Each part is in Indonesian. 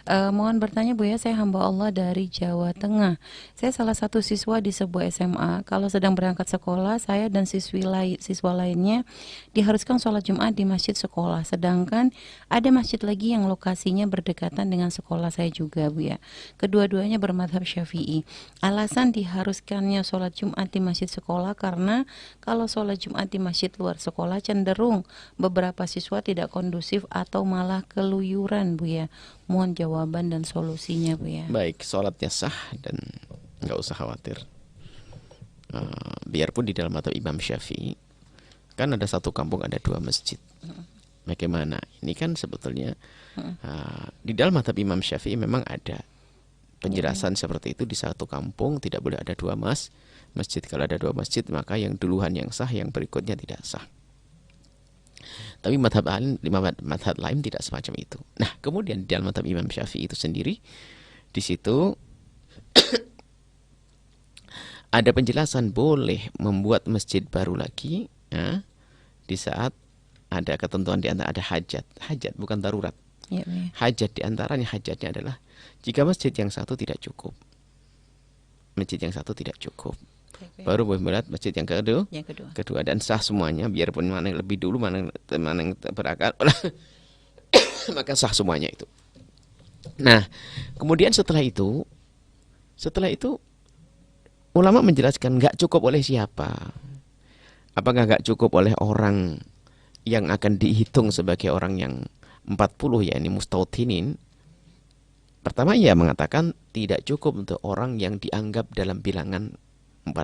Mohon bertanya Bu ya, saya hamba Allah dari Jawa Tengah. Saya salah satu siswa di sebuah SMA. Kalau sedang berangkat sekolah, saya dan siswa lainnya diharuskan sholat Jumat di masjid sekolah. Sedangkan ada masjid lagi yang lokasinya berdekatan dengan sekolah saya juga Bu ya. Kedua-duanya bermadhab Syafi'i. Alasan diharuskannya sholat Jumat di masjid sekolah karena kalau sholat Jumat di masjid luar sekolah cenderung beberapa siswa tidak kondusif atau malah keluyuran Bu ya. Mohon jawaban dan solusinya Bu ya. Baik, sholatnya sah dan nggak usah khawatir. Biarpun di dalam mazhab Imam Syafi'i kan ada satu kampung ada dua masjid. Bagaimana? Ini kan sebetulnya di dalam mazhab Imam Syafi'i memang ada penjelasan seperti itu, di satu kampung tidak boleh ada dua masjid. Kalau ada dua masjid maka yang duluan yang sah, yang berikutnya tidak sah. Tapi madhab lain tidak semacam itu. Nah, kemudian di dalam madhab Imam Syafi'i itu sendiri, di situ ada penjelasan boleh membuat masjid baru lagi ya, di saat ada ketentuan di antara ada hajat bukan darurat. Ya, ya. Hajat di antaranya hajatnya adalah jika masjid yang satu tidak cukup. Masjid yang satu tidak cukup. Baru boleh melihat masjid yang kedua dan sah semuanya, biarpun mana yang lebih dulu, mana yang berakar maka sah semuanya itu. Nah, kemudian setelah itu ulama menjelaskan nggak cukup oleh siapa. Apakah nggak cukup oleh orang yang akan dihitung sebagai orang yang 40, yakni mustautinin? Pertama, ia mengatakan tidak cukup untuk orang yang dianggap dalam bilangan 40.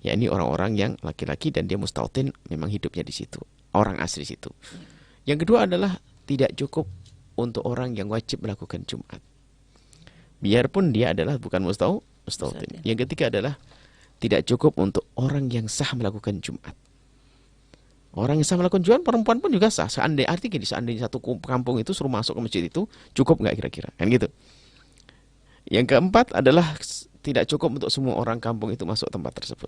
Ya, ini orang-orang yang laki-laki dan dia mustautin, memang hidupnya di situ, orang asli situ. Yang kedua adalah tidak cukup untuk orang yang wajib melakukan Jumat, biarpun dia adalah bukan mustautin. Yang ketiga adalah tidak cukup untuk orang yang sah melakukan Jumat. Orang yang sah melakukan Jumat, perempuan pun juga sah. Seandainya satu kampung itu suruh masuk ke masjid itu, cukup nggak kira-kira? Kan gitu. Yang keempat adalah tidak cukup untuk semua orang kampung itu masuk tempat tersebut.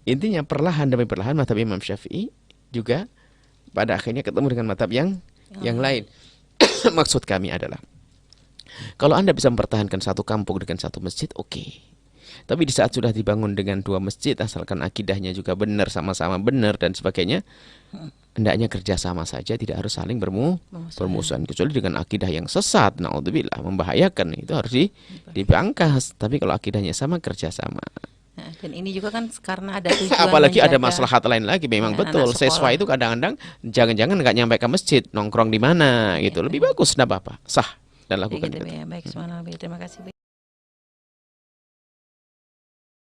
Intinya perlahan demi perlahan mazhab Imam Syafi'i juga pada akhirnya ketemu dengan mazhab yang lain. Maksud kami adalah kalau Anda bisa mempertahankan satu kampung dengan satu masjid, oke. Tapi di saat sudah dibangun dengan dua masjid, asalkan akidahnya juga benar, sama-sama benar dan sebagainya, hendaknya kerjasama saja, tidak harus saling bermusuhan. Kecuali dengan akidah yang sesat, naudzubillah, membahayakan, itu harus dibangkas. Tapi kalau akidahnya sama, kerjasama. Nah, dan ini juga kan karena ada tujuan apalagi menjaga, ada maslahat lain lagi. Memang betul, siswa itu kadang-kadang jangan-jangan nggak nyampe ke masjid, nongkrong di mana gitu. Lebih bagus, tidak apa-apa, sah dan lakukan gitu, itu. ya. Baik, terima kasih.